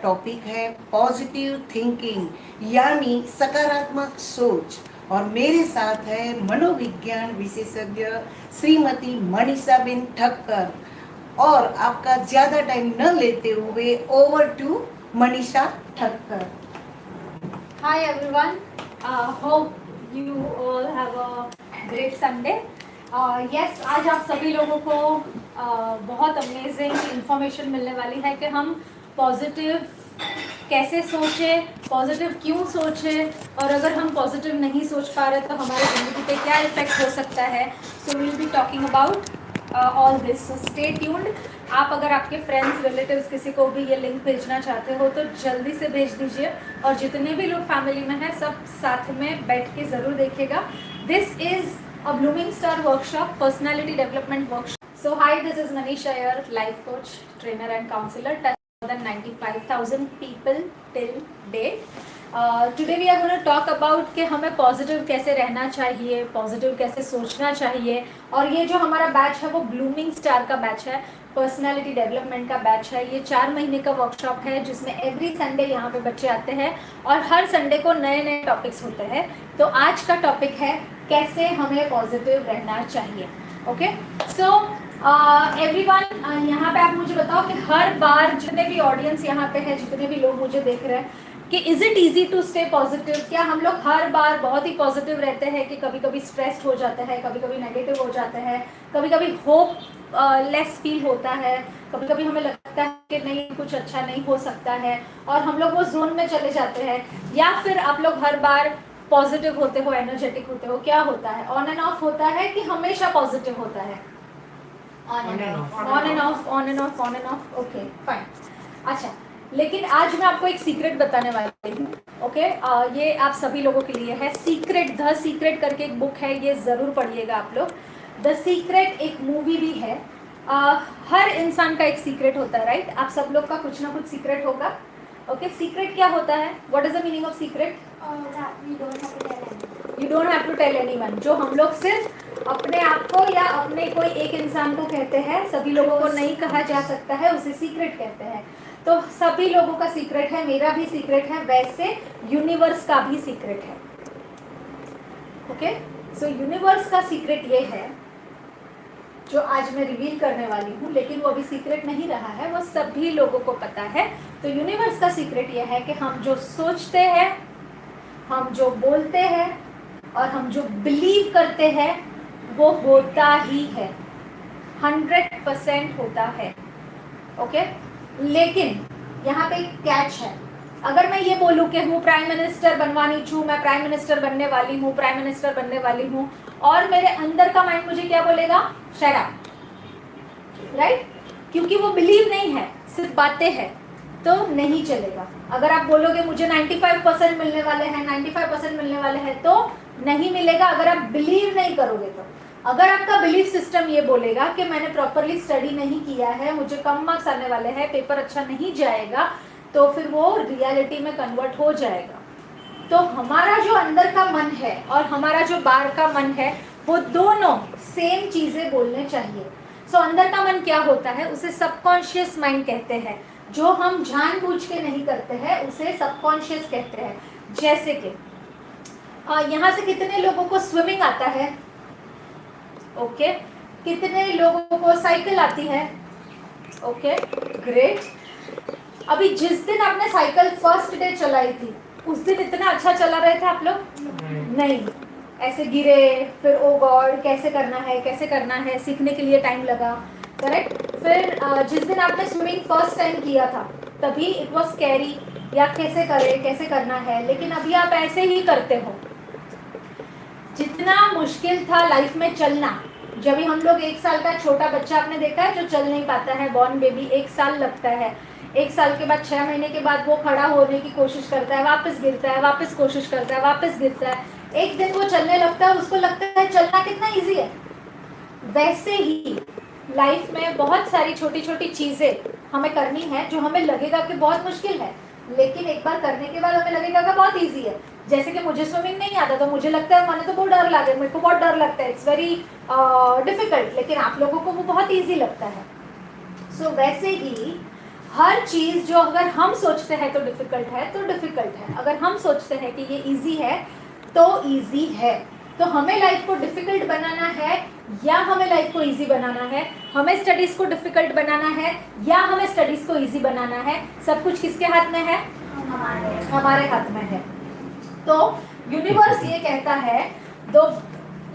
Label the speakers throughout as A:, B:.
A: Topic है positive thinking यानी सकारात्मक सोच। और मेरे साथ है मनोविज्ञान विशेषज्ञ श्रीमती मनीषाबेन ठक्कर। और आपका ज़्यादा टाइम न लेते हुए over to Manisha Thakkar.
B: Hi everyone, hope you all have a great Sunday. Yes, आज आप सभी लोगों को बहुत अमेजिंग इंफॉर्मेशन मिलने वाली है कि हम पॉजिटिव कैसे सोचें, पॉजिटिव क्यों सोचें, और अगर हम पॉजिटिव नहीं सोच पा रहे तो हमारी ज़िंदगी पे क्या इफेक्ट हो सकता है। So we will be talking about all this, so stay tuned. आप अगर आपके फ्रेंड्स रिलेटिव्स किसी को भी ये लिंक भेजना चाहते हो तो जल्दी से भेज दीजिए, और जितने भी लोग फैमिली में हैं सब साथ में बैठ के ज़रूर देखिएगा। This is a blooming star workshop, personality development workshop. So hi, this is Manisha Iyer, life coach, trainer and counsellor, touch more than 95,000 people till date. Today we are going to talk about कि हमें positive कैसे रहना चाहिए, positive कैसे सोचना चाहिए। और ये जो हमारा बैच है वो ब्लूमिंग स्टार का बैच है, पर्सनालिटी डेवलपमेंट का बैच है। ये 4 महीने का वर्कशॉप है जिसमें एवरी संडे यहाँ पे बच्चे आते हैं और हर संडे को नए नए टॉपिक्स होते हैं। तो आज का टॉपिक है कैसे हमें पॉजिटिव रहना चाहिए। ओके, सो एवरीवन, यहाँ पे आप मुझे बताओ कि हर बार जितने भी ऑडियंस यहाँ पे है, जितने भी लोग मुझे देख रहे हैं, कि is it easy to stay positive? क्या हम लोग हर बार बहुत ही पॉजिटिव रहते हैं कि कभी कभी स्ट्रेस्ड हो जाते हैं, कभी कभी नेगेटिव हो जाते हैं, कभी कभी होप लेस फील होता है, कभी कभी हमें लगता है कि नहीं कुछ अच्छा नहीं हो सकता है और हम लोग वो जोन में चले जाते हैं? या फिर आप लोग हर बार पॉजिटिव होते हो, एनर्जेटिक होते हो? क्या होता है? ऑन एंड ऑफ होता है कि हमेशा पॉजिटिव होता है? On end of. Okay fine. अच्छा, लेकिन आज मैं आपको एक सीक्रेट बताने वाली हूँ। ओके, ये आप सभी लोगों के लिए है। सीक्रेट, द सीक्रेट करके एक बुक है, ये ज़रूर पढ़िएगा आप लोग। द सीक्रेट एक मूवी भी है। हर इंसान का एक सीक्रेट होता है, राइट? आप सब लोग का कुछ ना कुछ सीक्रेट होगा। ओके, सीक्रेट क्या होता है? What is the meaning of secret? You don't have to tell anyone. जो हम लोग सिर्फ अपने आप को या अपने कोई एक इंसान को कहते हैं, सभी लोगों को नहीं कहा जा सकता है, उसे सीक्रेट कहते हैं। तो सभी लोगों का सीक्रेट है, मेरा भी सीक्रेट है, वैसे यूनिवर्स का भी सीक्रेट है। ओके, सो यूनिवर्स का सीक्रेट ये है जो आज मैं रिवील करने वाली हूँ, लेकिन वो अभी सीक्रेट नहीं रहा है, वो सभी लोगों को पता है। तो यूनिवर्स का सीक्रेट ये है कि हम जो सोचते हैं, हम जो बोलते हैं और हम जो बिलीव करते हैं वो होता ही है, 100% होता है। ओके, लेकिन यहाँ पे एक कैच है। अगर मैं ये बोलूँ कि हूँ प्राइम मिनिस्टर बनवानी छू, मैं प्राइम मिनिस्टर बनने वाली हूँ, प्राइम मिनिस्टर बनने वाली हूँ, और मेरे अंदर का माइंड मुझे क्या बोलेगा? Shut up, right? क्योंकि वो बिलीव नहीं है, सिर्फ बातें हैं, तो नहीं चलेगा। अगर आप बोलोगे मुझे 95% मिलने वाले हैं, 95% मिलने वाले हैं, तो नहीं मिलेगा अगर आप बिलीव नहीं करोगे तो। अगर आपका बिलीफ सिस्टम ये बोलेगा कि मैंने प्रॉपरली स्टडी नहीं किया है, मुझे कम मार्क्स आने वाले हैं, पेपर अच्छा नहीं जाएगा, तो फिर वो रियलिटी में कन्वर्ट हो जाएगा। तो हमारा जो अंदर का मन है और हमारा जो बाहर का मन है, वो दोनों सेम चीज़ें बोलने चाहिए। सो अंदर का मन क्या होता है? उसे सबकॉन्शियस माइंड कहते हैं। जो हम जानबूझ के नहीं करते हैं उसे सबकॉन्शियस कहते हैं। जैसे कि यहाँ से कितने लोगों को स्विमिंग आता है? ओके, कितने लोगों को साइकिल आती है? Okay, great. अभी जिस दिन आपने साइकिल फर्स्ट डे चलाई थी, उस दिन इतना अच्छा चला रहे थे आप लोग? नहीं, ऐसे गिरे, फिर ओ गॉड कैसे करना है, कैसे करना है, सीखने के लिए टाइम लगा, करेक्ट? फिर जिस दिन आपने स्विमिंग फर्स्ट टाइम किया था तभी इट वॉज स्कैरी, या कैसे करें, कैसे करना है, लेकिन अभी आप ऐसे ही करते हो। जितना मुश्किल था लाइफ में चलना, जब भी हम लोग 1 साल का छोटा बच्चा आपने देखा है जो चल नहीं पाता है, बॉर्न बेबी, 1 साल लगता है, 1 साल के बाद 6 महीने के बाद वो खड़ा होने की कोशिश करता है, वापस गिरता है, वापस कोशिश करता है, वापस गिरता है, एक दिन वो चलने लगता है, उसको लगता है चलना कितना इजी है। वैसे ही लाइफ में बहुत सारी छोटी छोटी चीज़ें हमें करनी है जो हमें लगेगा कि बहुत मुश्किल है, लेकिन एक बार करने के बाद हमें लगेगा कि बहुत इजी है। जैसे कि मुझे स्विमिंग नहीं आता तो मुझे लगता है, मैंने तो बहुत डर लगे, मेरे को बहुत डर लगता है, इट्स वेरी डिफिकल्ट, लेकिन आप लोगों को वो बहुत इजी लगता है। सो वैसे ही हर चीज जो अगर हम सोचते हैं तो डिफिकल्ट है तो डिफिकल्ट है, अगर हम सोचते हैं कि ये इजी है तो इजी है। तो हमें लाइफ को डिफिकल्ट बनाना है या हमें लाइफ को इजी बनाना है, हमें स्टडीज को डिफिकल्ट बनाना है या हमें स्टडीज को इजी बनाना है, सब कुछ किसके हाथ में है? हमारे हाथ में है। तो यूनिवर्स ये कहता है, तो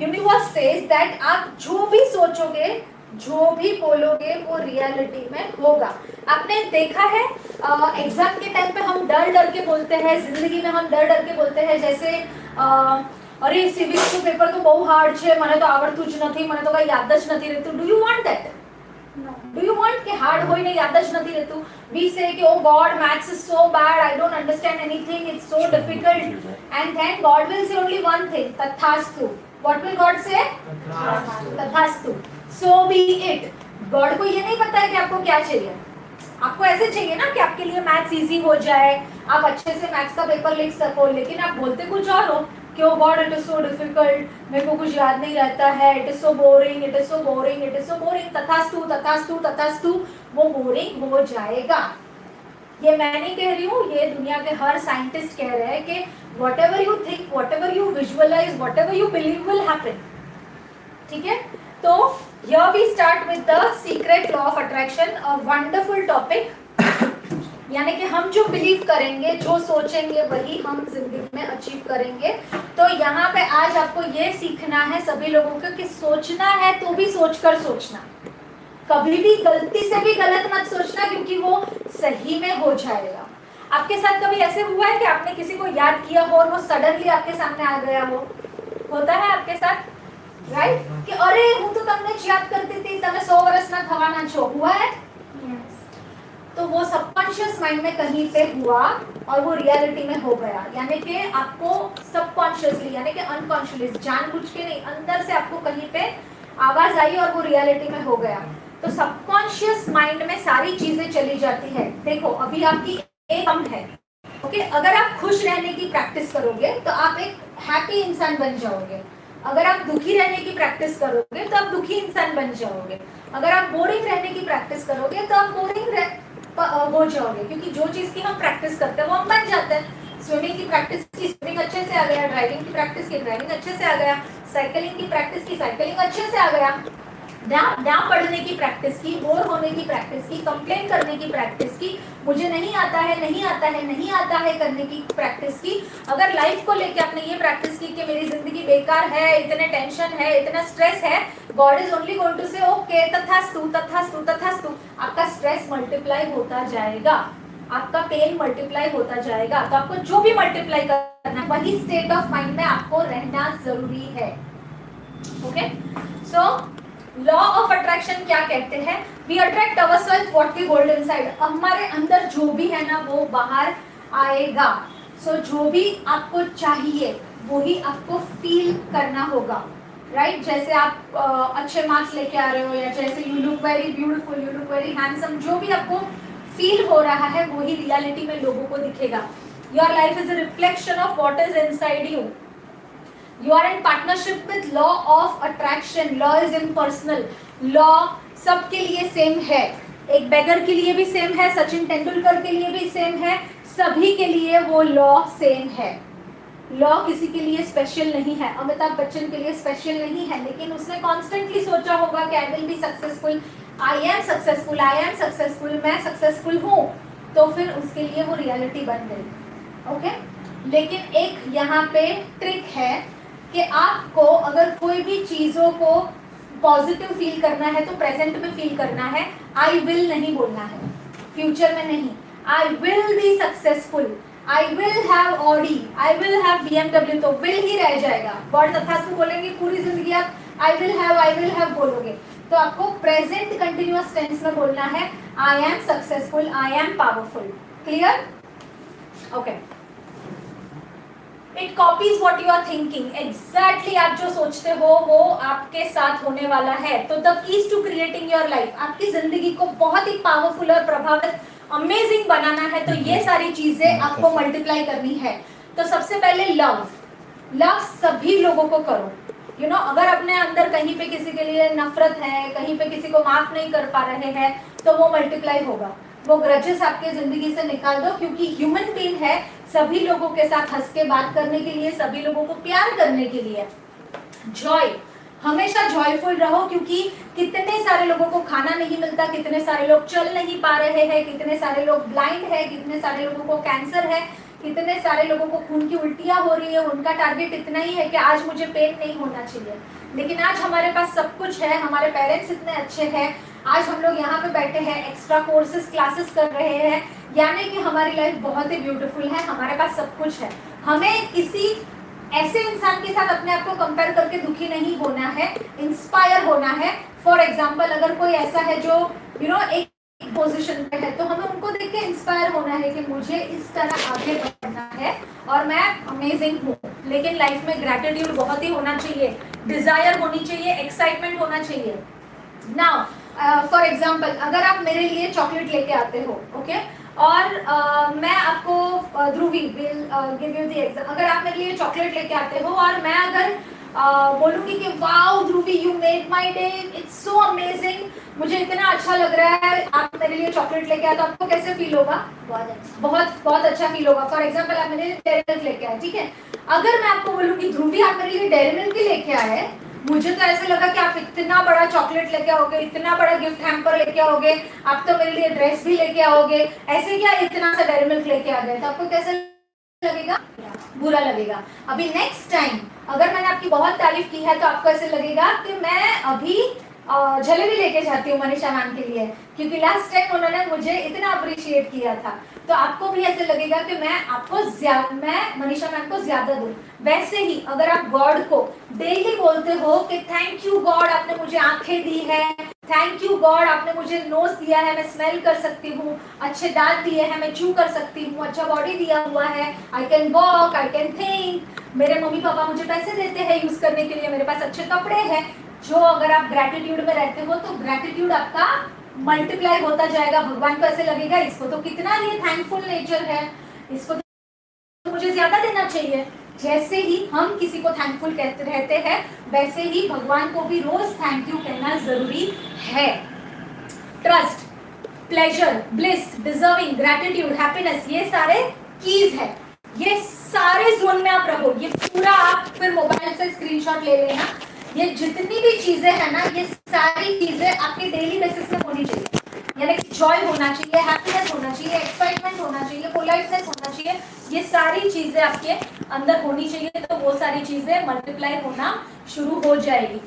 B: यूनिवर्स सेज दैट आप जो भी सोचोगे, जो भी बोलोगे वो रियलिटी में होगा। आपने देखा है एग्जाम के टाइम पे हम डर डर के बोलते हैं, जिंदगी में हम डर डर के बोलते हैं, जैसे અરે સિવિક્સ નું પેપર તો બહુ હાર્ડ છે, મને તો આવડતું જ નથી, મને તો કઈ યાદ જ નથી રહેતું. Do you want that? Do you want કે hard હોય ને યાદ જ નથી રહેતું? We say કે oh God, maths is so bad, I don't understand anything, it's so difficult. And then God will say only one thing, tathastu. What will God say? Tathastu. So be it. God को ये नहीं पता है कि आपको क्या चाहिए. आपको ऐसे चाहिए ना कि आपके लिए मैथ्स इजी हो जाए, आप अच्छे से मैथ्स का पेपर लिख सको, लेकिन आप बोलते कुछ और हो कि oh God it is so difficult, मेरे को कुछ याद नहीं रहता है, it is so boring, it is so boring, it is so boring. तथास्तु तथास्तु तथास्तु, वो बोरिंग हो जाएगा. ये मैं नहीं कह रही हूँ, ये दुनिया के हर साइंटिस्ट कह रहे हैं कि whatever you think, whatever you visualize, whatever you believe will happen. ठीक है? तो here we start with the secret law of attraction, a wonderful topic. यानी कि हम जो बिलीव करेंगे, जो सोचेंगे, वही हम जिंदगी में अचीव करेंगे. तो यहाँ पे आज आपको ये सीखना है सभी लोगों को कि सोचना है तो भी सोचकर सोचना. कभी भी गलती से भी गलत मत सोचना, क्योंकि वो सही में हो जाएगा. आपके साथ कभी ऐसे हुआ है कि आपने किसी को याद किया हो और वो सडनली आपके सामने आ गया हो? होता है आपके साथ, राइट? कि अरे હું તો તમને જ યાદ કરતી હતી, તમે 100 વર્ષના થવાના છો. हुआ है? तो वो सबकॉन्शियस माइंड में कहीं पे हुआ और वो रियलिटी में हो गया. यानी कि आपको सबकॉन्शियसली, यानी कि अनकॉन्शियसली, जानबूझ के नहीं, अंदर से आपको कहीं पे आवाज आई और वो रियलिटी में हो गया. तो सबकॉन्शियस माइंड में सारी चीजें चली जाती है. देखो अभी आपकी एक कम है, ओके? अगर आप खुश रहने की प्रैक्टिस करोगे तो आप एक हैप्पी इंसान बन जाओगे. अगर आप दुखी रहने की प्रैक्टिस करोगे तो आप दुखी इंसान बन जाओगे. अगर आप बोरिंग रहने की प्रैक्टिस करोगे तो आप बोरिंग हो जाओगे, क्योंकि जो चीज की हम प्रैक्टिस करते हैं वो हम बन जाते हैं. स्विमिंग की प्रैक्टिस की स्विमिंग अच्छे से आ गया, ड्राइविंग की प्रैक्टिस की ड्राइविंग अच्छे से आ गया, साइकिलिंग की प्रैक्टिस की साइकिलिंग अच्छे से आ गया, ना पढ़ने की प्रैक्टिस की, बोर होने की प्रैक्टिस की, कंप्लेन करने की प्रैक्टिस की, मुझे नहीं आता है, नहीं आता है, नहीं आता है करने की प्रैक्टिस की. अगर लाइफ को लेके आपने ये प्रैक्टिस की कि मेरी जिंदगी बेकार है, इतने टेंशन है, इतना स्ट्रेस है, God is only going to say okay तथास्तु तथास्तु तथास्तु. आपका स्ट्रेस मल्टीप्लाई होता जाएगा, आपका पेन मल्टीप्लाई होता जाएगा. तो आपको जो भी मल्टीप्लाई करना है, वही स्टेट ऑफ माइंड में आपको रहना जरूरी है. Okay? So law of attraction क्या कहते हैं? We attract ourselves what we hold inside. हमारे अंदर जो भी है ना वो बाहर आएगा. सो जो भी आपको चाहिए वो ही आपको फील करना होगा, राइट? जैसे आप अच्छे मार्क्स लेके आ रहे हो, या जैसे you look very beautiful, you look very handsome, जो भी आपको फील हो रहा है वो ही रियलिटी में लोगों को दिखेगा. Your life is a reflection of what is inside you. You are in partnership with law of attraction. Law is impersonal. Law सबके लिए सेम है. एक बेगर के लिए भी सेम है, सचिन तेंदुलकर के लिए भी सेम है, सभी के लिए वो लॉ सेम है. लॉ किसी के लिए स्पेशल नहीं है. अमिताभ बच्चन के लिए स्पेशल नहीं है, लेकिन उसने कॉन्स्टेंटली सोचा होगा कि I will be successful, I am successful, I am successful, मैं सक्सेसफुल हूँ, तो फिर उसके लिए वो रियलिटी बन गई. ओके? लेकिन एक यहाँ पे ट्रिक है कि आपको अगर कोई भी चीज़ों को पॉजिटिव फील करना है तो प्रेजेंट में फील करना है. आई विल नहीं बोलना है, फ्यूचर में नहीं. I will be successful, I will have Audi, I will have BMW, तो विल ही रह जाएगा. गॉड तथास्तु बोलेंगे पूरी जिंदगी आप आई विल हैव बोलोगे. तो आपको प्रेजेंट कंटिन्यूअस टेंस में बोलना है. I am successful, I am powerful. Clear? Okay. It copies what you are thinking. Exactly आप जो सोचते हो वो आपके साथ होने वाला है. तो the keys to creating your life, आपकी जिंदगी को बहुत ही पावरफुल और प्रभावित, अमेजिंग बनाना है, तो ये सारी चीजें आपको मल्टीप्लाई करनी है. तो सबसे पहले लव सभी लोगों को करो. यू नो, अगर अपने अंदर कहीं पे किसी के लिए नफरत है, कहीं पे किसी को माफ नहीं कर पा रहे हैं, तो वो मल्टीप्लाई होगा. वो ग्रजेस आपके जिंदगी से निकाल दो, क्योंकि ह्यूमन बीइंग है, सभी लोगों के साथ हंस के बात करने के लिए, सभी लोगों को प्यार करने के लिए। जॉय, हमेशा जॉयफुल रहो, क्योंकि कितने सारे लोगों को खाना नहीं मिलता, कितने सारे लोग चल नहीं पा रहे हैं, कितने सारे लोग ब्लाइंड है, कितने सारे लोगों को कैंसर है, कितने सारे लोगों को खून की उल्टियां हो रही है। उनका टारगेट इतना ही है कि आज मुझे पेन नहीं होना चाहिए, लेकिन आज हमारे पास सब कुछ है, हमारे पेरेंट्स इतने अच्छे हैं, आज हम लोग यहाँ पे बैठे हैं, एक्स्ट्रा कोर्सेज क्लासेस कर रहे हैं, यानी कि हमारी लाइफ बहुत ही ब्यूटीफुल है, हमारे पास सब कुछ है। हमें किसी ऐसे इंसान के साथ अपने आप को कंपेयर करके दुखी नहीं होना है, इंस्पायर होना है। फॉर एग्जाम्पल, अगर कोई ऐसा है जो एक पोजीशन पे है, तो हमें उनको देख के इंस्पायर होना है कि मुझे इस तरह आगे बढ़ना है और मैं अमेजिंग हूँ। लेकिन लाइफ में ग्रेटिट्यूड बहुत ही होना चाहिए, डिजायर होनी चाहिए, एक्साइटमेंट होना चाहिए। नाउ फॉर एग्जाम्पल, अगर आप मेरे लिए चॉकलेट लेके आते हो, ओके, और मैं आपको Dhruvi will give you the example, अगर आप मेरे लिए चॉकलेट लेके आते हो और मैं अगर बोलूंगी कि wow Dhubri, you made my day, it's so amazing, मुझे इतना अच्छा लग रहा है, आप मेरे लिए चॉकलेट लेके आए, तो आपको कैसे फील होगा? बहुत अच्छा, बहुत अच्छा फील होगा। फॉर एग्जाम्पल, आप मेरे लिए डेयरी मिल्क लेके आए, ठीक है। अगर मैं आपको बोलूंगी ध्रुवी आप मेरे लिए डेयरी मिल्क लेके आए, मुझे तो ऐसे लगा कि आप इतना बड़ा चॉकलेट लेके आओगे, इतना बड़ा गिफ्ट हैम्पर लेके आओगे, आप तो मेरे लिए ड्रेस भी लेके आओगे, ऐसे क्या इतना सा डेयरी मिल्क लेके आ गए, तो आपको कैसे लगेगा? बुरा लगेगा। अभी नेक्स्ट टाइम अगर मैंने आपकी बहुत तारीफ की है, तो आपको ऐसे लगेगा कि मैं अभी जलेबी लेके जाती हूँ मनीषा मैम के लिए, क्योंकि लास्ट टाइम उन्होंने मुझे इतना अप्रिशिएट किया था। तो आपको भी ऐसे लगेगा कि मैं मनीषा मैम को ज्यादा दूं। वैसे ही अगर आप गॉड को डेली बोलते हो कि थैंक यू गॉड, आपने मुझे आंखें दी है, थैंक यू गॉड आपने मुझे नोज दिया है, मैं स्मेल कर सकती हूँ, अच्छे दांत दिए हैं, मैं चू कर सकती हूँ, अच्छा बॉडी दिया हुआ है, I can walk, I can think, मेरे मम्मी पापा मुझे पैसे देते हैं यूज करने के लिए, मेरे पास अच्छे कपड़े हैं। जो अगर आप ग्रेटिट्यूड में रहते हो, तो ग्रेटिट्यूड आपका मल्टीप्लाई होता जाएगा। भगवान को ऐसे लगेगा इसको तो कितना ये थैंकफुल नेचर है, इसको तो मुझे ज्यादा देना चाहिए। जैसे ही हम किसी को थैंकफुल कहते रहते हैं, वैसे ही भगवान को भी रोज थैंक यू कहना जरूरी है। Trust, pleasure, bliss, deserving, gratitude, happiness, ये सारे कीज है। ये सारे जोन में आप रहो। ये पूरा आप फिर मोबाइल से स्क्रीनशॉट ले लेना। ये जितनी भी चीजें हैं ना, ये सारी चीजें आपके डेली बेसिस में होनी चाहिए। यानी कि जॉय होना चाहिए, हैप्पीनेस होना चाहिए, एक्साइटमेंट होना चाहिए, पोलाइटनेस होना चाहिए। ये सारी चीजें आपके अंदर होनी चाहिए, तो वो सारी चीजें मल्टीप्लाई होना शुरू हो जाएगी।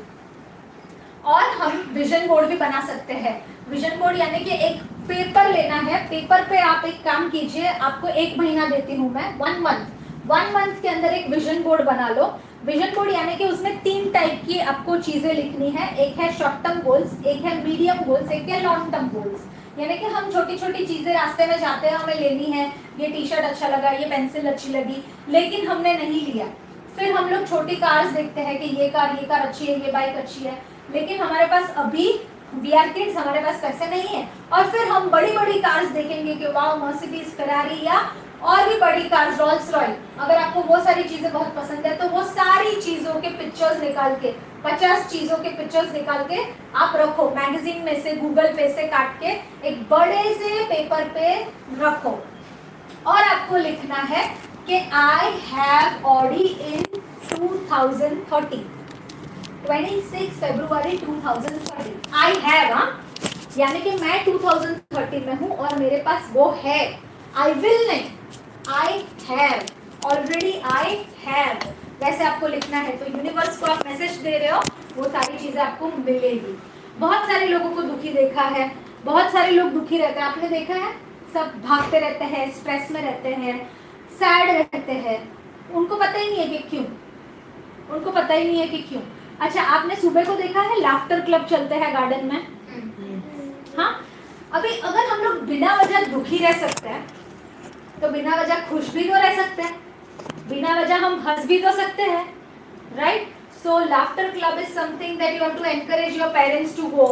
B: और हम विजन बोर्ड भी बना सकते हैं। विजन बोर्ड यानी कि एक पेपर लेना है, पेपर पे आप एक काम कीजिए, आपको 1 महीना देती हूँ मैं, 1 मंथ के अंदर एक विजन बोर्ड बना लो। विजन बोर्ड यानी कि उसमें 3 टाइप की आपको चीजें लिखनी है। एक है शॉर्ट टर्म गोल्स, एक है मीडियम गोल्स, एक है लॉन्ग टर्म गोल्स। यानी कि हम छोटी छोटी चीजें रास्ते में जाते हैं, हमें लेनी है, ये टी शर्ट अच्छा लगा, ये पेंसिल अच्छी लगी, लेकिन हमने नहीं लिया। फिर हम लोग छोटी कार्स देखते हैं कि ये कार अच्छी है, ये बाइक अच्छी है, लेकिन हमारे पास अभी वी आर किड्स, हमारे पास पैसे नहीं है। और फिर हम बड़ी बड़ी कार्स देखेंगे कि वाह मर्सिडीज, फेरारी या और भी बड़ी कार्स, रोल्स रॉयल। अगर आपको वो सारी चीजें बहुत पसंद है, तो वो सारी चीजों के पिक्चर्स निकाल के, 50 चीजों के पिक्चर्स निकाल के आप रखो, मैगजीन में से, गूगल पे से काट के एक बड़े से पेपर पे रखो। और आपको लिखना है कि I have Audi in 2030, 26 February 2030। I have, यानी कि मैं 2030 में हूँ और मेरे पास वो है। आई विल नहीं, I have, already I have, वैसे आपको लिखना है। तो यूनिवर्स को आप मैसेज दे रहे हो, वो सारी चीजें आपको मिलेगी। बहुत सारे लोगों को दुखी देखा है, बहुत सारे लोग दुखी रहते हैं, आपने देखा है, सब भागते रहते हैं, स्ट्रेस में रहते हैं, सैड रहते हैं, उनको पता ही नहीं है कि क्यों, उनको पता ही नहीं है कि क्यों। अच्छा, आपने सुबह को देखा है लाफ्टर क्लब चलते हैं गार्डन में? हाँ, अभी अगर हम लोग बिना वजह दुखी रह सकते हैं, तो बिना वजह खुश भी तो रह सकते हैं, बिना वजह हम हंस भी तो सकते हैं, right? So laughter club is something that you have to encourage your parents to go,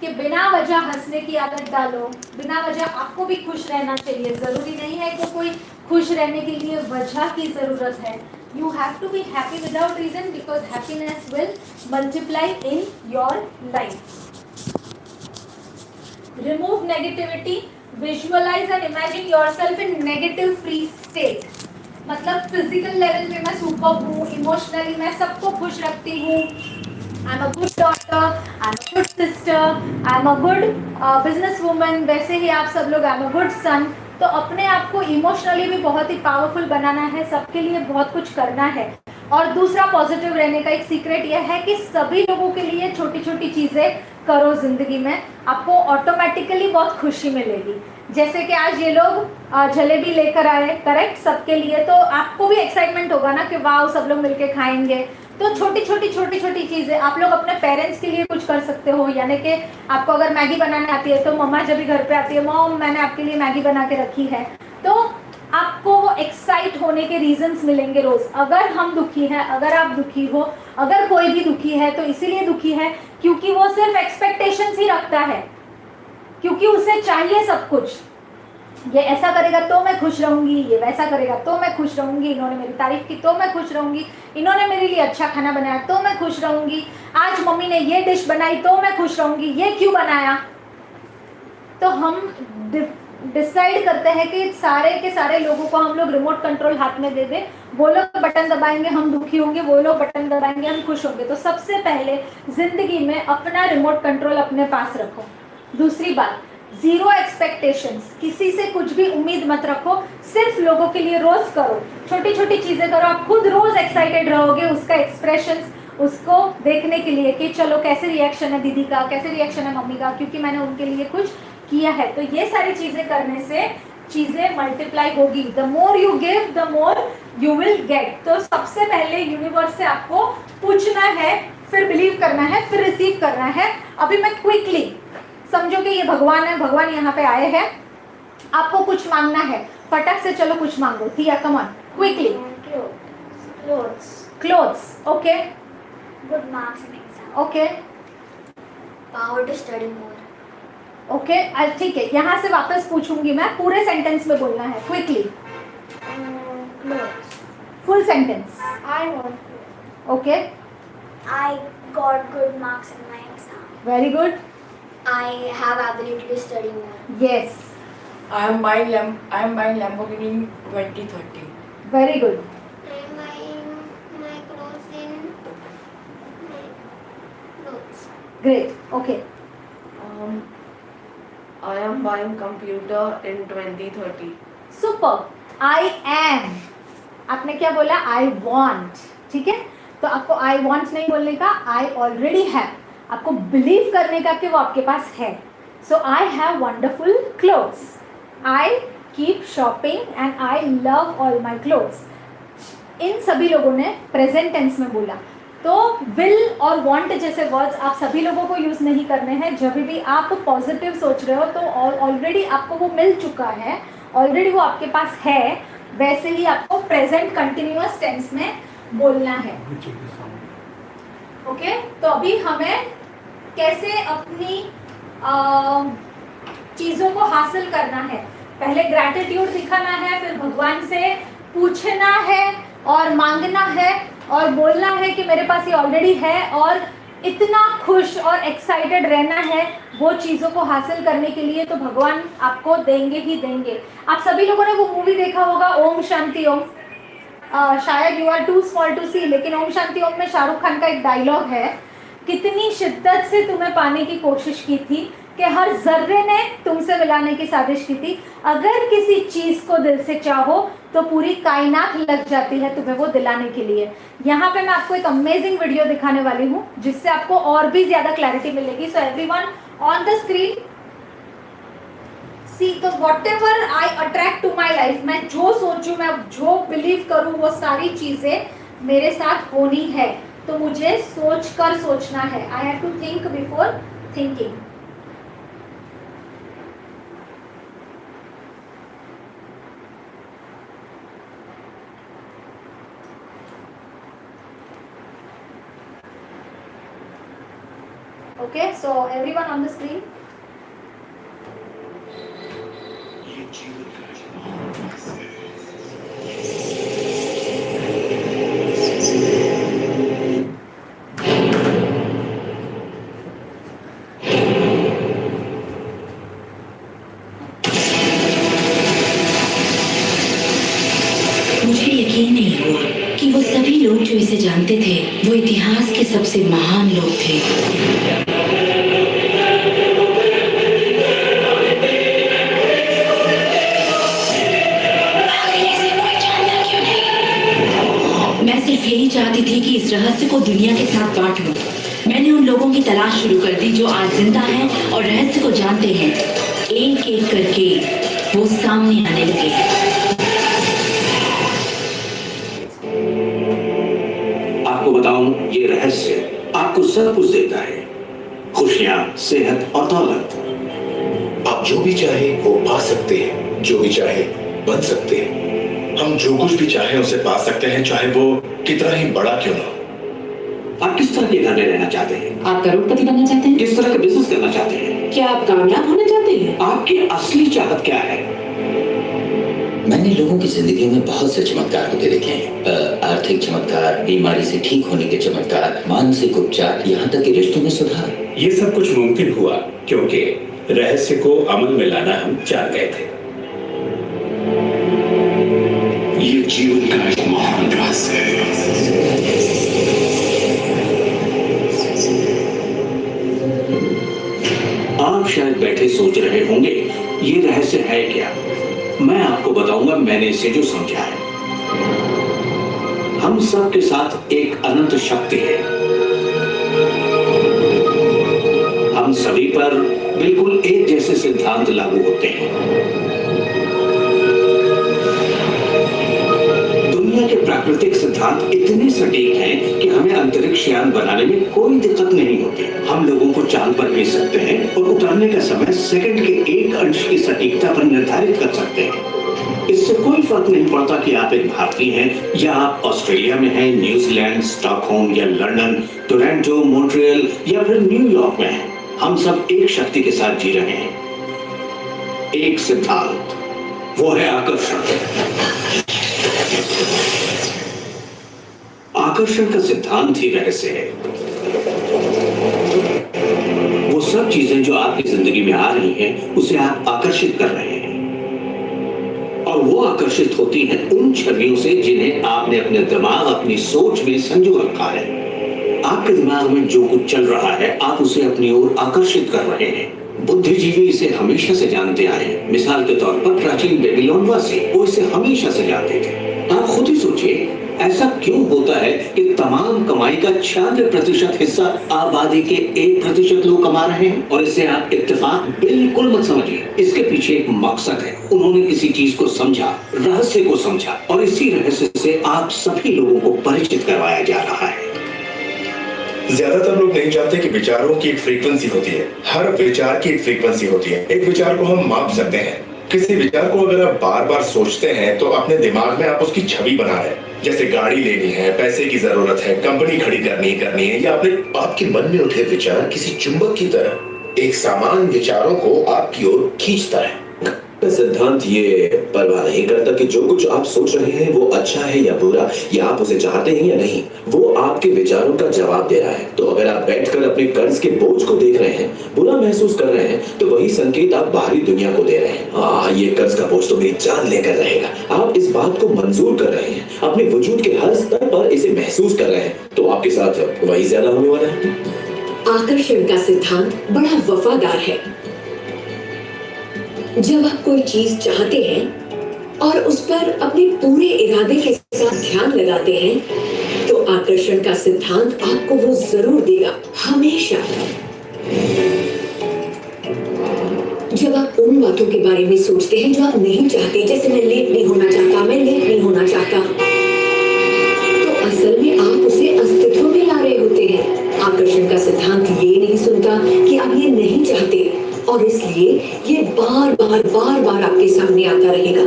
B: कि बिना वजह हंसने की आदत डालो। बिना वजह आपको भी खुश रहना चाहिए, जरूरी नहीं है कि कोई खुश रहने के लिए वजह की जरूरत है। You have to be happy without reason, because happiness will multiply in your life. Remove negativity visualise and imagine yourself in negative free state. मतलब फिजिकल लेवल पे मैं सुपर हूँ, इमोशनली मैं सबको खुश रखती हूँ, I am a good daughter, I am a good sister, I am a good business woman, वैसे ही आप सब लोग I am a good son. तो अपने आप को इमोशनली भी बहुत ही पावरफुल बनाना है, सबके लिए बहुत कुछ करना है। और दूसरा पॉजिटिव रहने का एक सीक्रेट यह है कि सभी लोगों के लिए छोटी छोटी चीज़ें करो जिंदगी में, आपको ऑटोमेटिकली बहुत खुशी मिलेगी। जैसे कि आज ये लोग जलेबी लेकर आए, करेक्ट, सबके लिए, तो आपको भी एक्साइटमेंट होगा ना कि वाह सब लोग मिलके खाएंगे। तो छोटी छोटी चीज़ें आप लोग अपने पेरेंट्स के लिए कुछ कर सकते हो। यानी कि आपको अगर मैगी बनाने आती है तो मम्मा जब भी घर पे आती है, मॉम मैंने आपके लिए मैगी बना के रखी है, तो आपको वो एक्साइट होने के रीजंस मिलेंगे रोज। अगर हम दुखी हैं, अगर आप दुखी हो, अगर कोई भी दुखी है तो इसीलिए दुखी है क्योंकि वो सिर्फ एक्सपेक्टेशंस ही रखता है, क्योंकि उसे चाहिए सब कुछ। ये ऐसा करेगा तो मैं खुश रहूंगी, ये वैसा करेगा तो मैं खुश रहूंगी, इन्होंने मेरी तारीफ की तो मैं खुश रहूंगी, इन्होंने मेरे लिए अच्छा खाना बनाया तो मैं खुश रहूंगी, आज मम्मी ने ये डिश बनाई तो मैं खुश रहूंगी, ये क्यों बनाया। तो हम डिसाइड करते हैं कि सारे के सारे लोगों को हम लोग रिमोट कंट्रोल हाथ में दे दें, वो लोग बटन दबाएंगे हम दुखी होंगे, वो लोग बटन दबाएंगे हम खुश होंगे। तो सबसे पहले जिंदगी में अपना रिमोट कंट्रोल अपने पास रखो। दूसरी बात, जीरो एक्सपेक्टेशंस, किसी से कुछ भी उम्मीद मत रखो, सिर्फ लोगों के लिए रोज करो, छोटी छोटी चीजें करो, आप खुद रोज एक्साइटेड रहोगे उसका एक्सप्रेशंस उसको देखने के लिए कि चलो कैसे रिएक्शन है दीदी का, कैसे रिएक्शन है मम्मी का, क्योंकि मैंने उनके लिए कुछ किया है। तो ये सारी चीजें करने से चीजें मल्टीप्लाई होगी। The more you give the more you will get. तो सबसे पहले यूनिवर्स से आपको पूछना है, फिर बिलीव करना है, फिर रिसीव करना है। अभी मैं क्विकली, समझो कि ये भगवान है, भगवान यहाँ पे आए हैं, आपको कुछ मांगना है, फटक से चलो कुछ मांगो। थिया come on quickly. Clothes, okay,
C: Good marks in exam.
B: Okay
C: Power to study more.
B: Okay, ठीक है, यहाँ से वापस पूछूंगी मैं, पूरे सेंटेंस में बोलना है quickly,
C: Clothes.
B: Full sentence,
C: I want to.
B: Okay,
C: I got good marks in my exam.
B: Very good,
C: I have ability to study more.
B: Yes,
D: I am buying Lamborghini in 2030.
B: Very good,
C: I'm buying my clothes in my clothes.
B: Great, okay,
D: I am buying computer in 2030.
B: Super. I am, आपने क्या बोला, I want, ठीक है, तो आपको I want नहीं बोलने का, आई ऑलरेडी हैव, आपको बिलीव करने का कि वो आपके पास है। So I have wonderful clothes, I keep shopping and I love all my clothes. इन सभी लोगों ने प्रेजेंट टेंस में बोला। तो विल और वांट जैसे वर्ड्स आप सभी लोगों को यूज़ नहीं करने हैं। जब भी आप पॉजिटिव सोच रहे हो तो ऑलरेडी आपको वो मिल चुका है, ऑलरेडी वो आपके पास है, वैसे ही आपको प्रेजेंट कंटिन्यूअस टेंस में बोलना है। ओके, तो अभी हमें कैसे अपनी चीज़ों को हासिल करना है, पहले ग्रैटिट्यूड दिखाना है, फिर भगवान से पूछना है और मांगना है और बोलना है कि मेरे पास ये ऑलरेडी है, और इतना खुश और एक्साइटेड रहना है वो चीज़ों को हासिल करने के लिए। तो भगवान आपको देंगे ही देंगे। आप सभी लोगों ने वो मूवी देखा होगा ओम शांति ओम, शायद you are too small to see, लेकिन ओम शांति ओम में शाहरुख खान का एक डायलॉग है, कितनी शिद्दत से तुम्हें पाने की कोशिश की थी कि हर जर्रे ने तुमसे मिलाने की साजिश की थी, अगर किसी चीज़ को दिल से चाहो तो पूरी कायनात लग जाती है तुम्हें वो दिलाने के लिए। यहाँ पे मैं आपको एक अमेजिंग वीडियो दिखाने वाली हूँ जिससे आपको और भी ज़्यादा क्लैरिटी मिलेगी। So everyone on the screen see, तो whatever I attract to my life, मैं जो सोचूं, मैं जो बिलीव करूं, वो सारी चीज़ें मेरे साथ होनी है। तो मुझे सोच कर सोचना है, I have to think before thinking. Okay, so everyone on the screen.
E: जानते थे वो इतिहास के सबसे महान लोग थे। मैं सिर्फ यही चाहती थी कि इस रहस्य को दुनिया के साथ बांट लूं। मैंने उन लोगों की तलाश शुरू कर दी जो आज जिंदा हैं और रहस्य को जानते हैं। एक एक करके वो सामने आने लगे।
F: आपको बताऊं, ये रहस्य आपको सब कुछ देता है, खुशियां, सेहत और दौलत।
G: आप जो भी चाहे वो पा सकते हैं, जो भी चाहे बन सकते हैं। हम जो कुछ भी चाहे उसे पा सकते हैं, चाहे वो कितना ही बड़ा क्यों ना हो।
F: आप किस तरह के घर में रहना चाहते हैं?
E: आप करोड़पति बनना चाहते हैं?
F: किस तरह का बिजनेस करना चाहते हैं?
E: क्या आप कामयाब होना चाहते हैं?
F: आपकी असली चाहत क्या है?
H: मैंने लोगों की जिंदगी में बहुत से चमत्कार होते देखे हैं। आर्थिक चमत्कार, बीमारी से ठीक होने के चमत्कार, मानसिक उपचार, यहाँ तक कि रिश्तों में सुधार।
I: ये सब कुछ मुमकिन हुआ क्योंकि रहस्य को अमल में लाना हम जान गए थे।
G: ये जीवन का एक महान रहस्य है।
F: आप शायद बैठे सोच रहे होंगे, ये रहस्य है क्या? मैं आपको बताऊंगा मैंने इसे जो समझा है। हम सब के साथ एक अनंत शक्ति है। हम सभी पर बिल्कुल एक जैसे सिद्धांत लागू होते हैं। दुनिया के प्राकृतिक सिद्धांत इतने सटीक हैं कि हमें अंतरिक्ष यान बनाने में कोई दिक्कत नहीं होती। हम लोगों को चांद पर भेज सकते हैं और उतरने का समय सेकंड के 1 अंश की सटीकता पर निर्धारित कर सकते हैं। इससे कोई फर्क नहीं पड़ता कि आप एक भारतीय हैं या आप ऑस्ट्रेलिया में हैं, न्यूजीलैंड, स्टॉकहोम या लंदन, टोरंटो, मॉन्ट्रियल या फिर न्यूयॉर्क में हैं। हम सब एक शक्ति के साथ जी रहे हैं, एक सिद्धांत, वो है आकर्षण। आकर्षण का सिद्धांत ही रहस्य है। वो सब चीजें जो आपकी जिंदगी में आ रही हैं, उसे आप आकर्षित कर रहे हैं और वो आकर्षित होती हैं उन छवियों से जिन्हें आपने अपने दिमाग, अपनी सोच में संजो रखा है। आपके दिमाग में जो कुछ चल रहा है, आप उसे अपनी ओर आकर्षित कर रहे हैं। बुद्धिजीवी इसे हमेशा से जानते आए हैं। मिसाल के तौर पर प्राचीन बेबीलोनवासी वो इसे हमेशा से जानते थे। आप खुद ही सोचिए, ऐसा क्यों होता है कि तमाम कमाई का 96% हिस्सा आबादी के 1% लोग कमा रहे हैं? और इसे आप इत्तेफाक बिल्कुल मत समझिए, इसके पीछे एक मकसद है। उन्होंने किसी चीज को समझा, रहस्य को समझा और इसी रहस्य से आप सभी लोगों को परिचित करवाया जा रहा है।
G: ज्यादातर लोग नहीं जानते कि विचारों की एक फ्रीक्वेंसी होती है। हर विचार की एक फ्रीक्वेंसी होती है। एक विचार को हम माप सकते हैं। किसी विचार को अगर आप बार बार सोचते हैं तो अपने दिमाग में आप उसकी छवि बना रहे हैं। जैसे गाड़ी लेनी है, पैसे की जरूरत है, कंपनी खड़ी करनी है या अपने आपके मन में उठे विचार किसी चुंबक की तरह एक समान विचारों को आपकी ओर खींचता है।
J: सिद्धांत ये परवाह नहीं करता कि जो कुछ आप सोच रहे हैं वो अच्छा है या बुरा, या आप उसे चाहते हैं या नहीं। वो आपके विचारों का जवाब दे रहा है। तो अगर आप बैठकर अपने कर्ज के बोझ को देख रहे हैं, बुरा महसूस कर रहे हैं, तो वही संकेत आप बाहरी दुनिया को दे रहे हैं। ये कर्ज का बोझ तो मेरी जान लेकर रहेगा। आप इस बात को मंजूर कर रहे हैं, अपने वजूद के हर स्तर पर इसे महसूस कर रहे हैं, तो आपके साथ वही ज्यादा होने वाला है।
E: आकर्षण का सिद्धांत बड़ा वफादार है। जब आप कोई चीज चाहते हैं और उस पर अपने पूरे इरादे के साथ ध्यान लगाते हैं, तो आकर्षण का सिद्धांत आपको वो जरूर देगा, हमेशा। जब आप उन बातों के बारे में सोचते हैं जो आप नहीं चाहते, जैसे मैं लेट नहीं होना चाहता, मैं लेट नहीं होना चाहता, तो असल में आप उसे अस्तित्व में ला रहे होते हैं। आकर्षण का सिद्धांत ये नहीं सुनता कि आप ये नहीं चाहते और इसलिए ये बार बार आपके सामने आता रहेगा।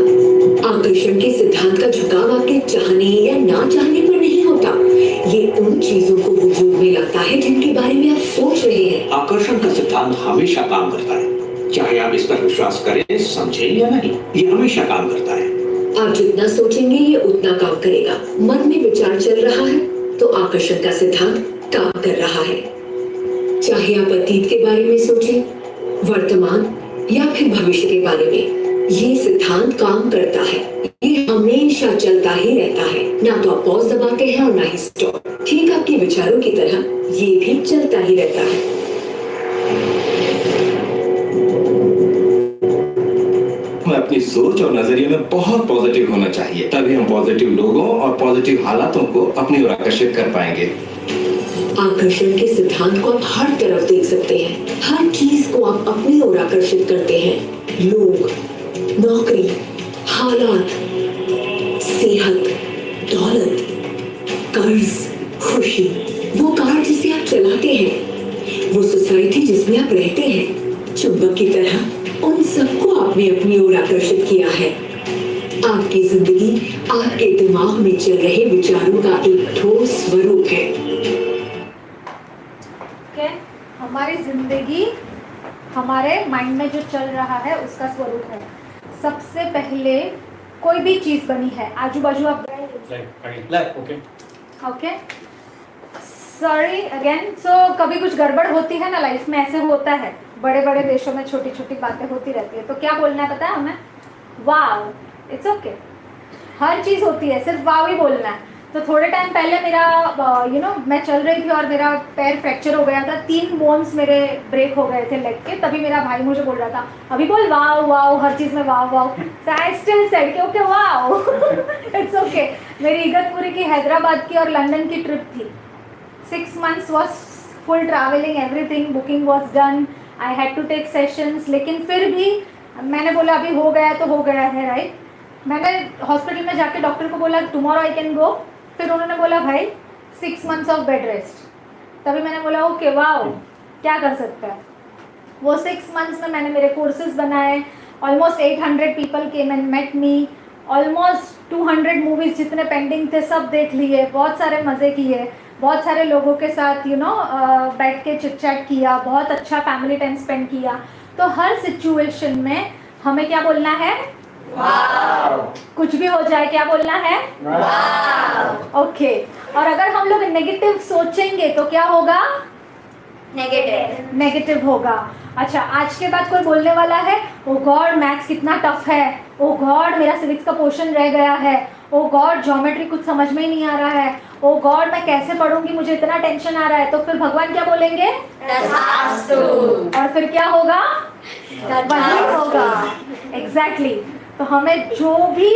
E: आकर्षण के सिद्धांत का झुकाव आपके चाहने या ना चाहने पर नहीं होता। ये उन चीजों को वजूद में लाता है जिनके बारे में आप सोच रहे हैं।
F: आकर्षण का सिद्धांत हमेशा काम करता है, चाहे आप इस पर विश्वास करें, समझें या नहीं, ये हमेशा काम करता है।
E: आप जितना सोचेंगे ये उतना काम करेगा। मन में विचार चल रहा है तो आकर्षण का सिद्धांत काम कर रहा है। चाहे आप अतीत के बारे में सोचें, वर्तमान या फिर भविष्य के बारे में, ये सिद्धांत काम करता है। ये हमेशा चलता ही रहता है। ना तो आप पॉज दबाते हैं और ना ही स्टॉप। ठीक आपके विचारों की तरह ये भी चलता ही रहता है।
G: अपनी सोच और नजरिए में बहुत पॉजिटिव होना चाहिए, तभी हम पॉजिटिव लोगों और पॉजिटिव हालातों को अपनी ओर आकर्षित कर पाएंगे।
E: आकर्षण के सिद्धांत को आप हर तरफ देख सकते हैं। हर चीज को आप अपनी ओर आकर्षित करते हैं। लोग, नौकरी, हालात, सेहत, दौलत, कर्ज, खुशी, वो कार जिसे आप चलाते हैं, वो सोसाइटी जिसमें आप रहते हैं, चुंबक की तरह उन सबको आपने अपनी ओर आकर्षित किया है। आपकी जिंदगी आपके दिमाग में चल रहे विचारों का एक ठोस स्वरूप है।
B: हमारी जिंदगी हमारे माइंड में जो चल रहा है उसका स्वरूप है। सबसे पहले कोई भी चीज बनी है, आजू बाजू आप ओके सॉरी अगेन। सो कभी कुछ गड़बड़ होती है ना लाइफ में, ऐसे होता है, बड़े बड़े देशों में छोटी छोटी बातें होती रहती है। तो क्या बोलना है पता है हमें? वाव, इट्स ओके। हर चीज़ होती है, सिर्फ वाव ही बोलना है। तो थोड़े टाइम पहले मेरा मैं चल रही थी और मेरा पैर फ्रैक्चर हो गया था। 3 बोन्स मेरे ब्रेक हो गए थे लेग के। तभी मेरा भाई मुझे बोल रहा था अभी बोल वाव वाव, हर चीज़ में वाव वाव। सो आई स्टिल सेड कि ओके वाव, इट्स ओके। मेरी इगतपुरी की, हैदराबाद की और लंदन की ट्रिप थी। 6 months was full traveling, everything, booking was done, I had to take sessions। लेकिन फिर भी मैंने बोला अभी हो गया तो हो गया है, राइट। मैंने हॉस्पिटल में जाके डॉक्टर को बोला टुमारो आई कैन गो। फिर उन्होंने बोला भाई 6 months ऑफ बेड रेस्ट। तभी मैंने बोला ओके वाओ, क्या कर सकता है। वो 6 months में मैंने मेरे कोर्सेज बनाए। Almost 800 people came and met me. Almost 200 movies जितने पेंडिंग थे सब देख लिए। बहुत सारे मज़े किए, बहुत सारे लोगों के साथ बैठ के चिट चैट किया, बहुत अच्छा फैमिली टाइम स्पेंड किया। तो हर सिचुएशन में हमें क्या बोलना है? वाव। कुछ भी हो जाए क्या बोलना है? वाव। ओके। और अगर हम लोग नेगेटिव सोचेंगे तो क्या होगा? नेगेटिव होगा। अच्छा, आज के बाद कोई बोलने वाला है ओ गॉड मैथ्स कितना टफ है, ओ गॉड मेरा सिविक्स का पोर्शन रह गया है, ओ गॉड ज्योमेट्री कुछ समझ में ही नहीं आ रहा है, ओ गॉड मैं कैसे पढ़ूंगी, मुझे इतना टेंशन आ रहा है। तो फिर भगवान क्या बोलेंगे? तथास्तु। और फिर क्या होगा? वही होगा। एग्जैक्टली। तो हमें जो भी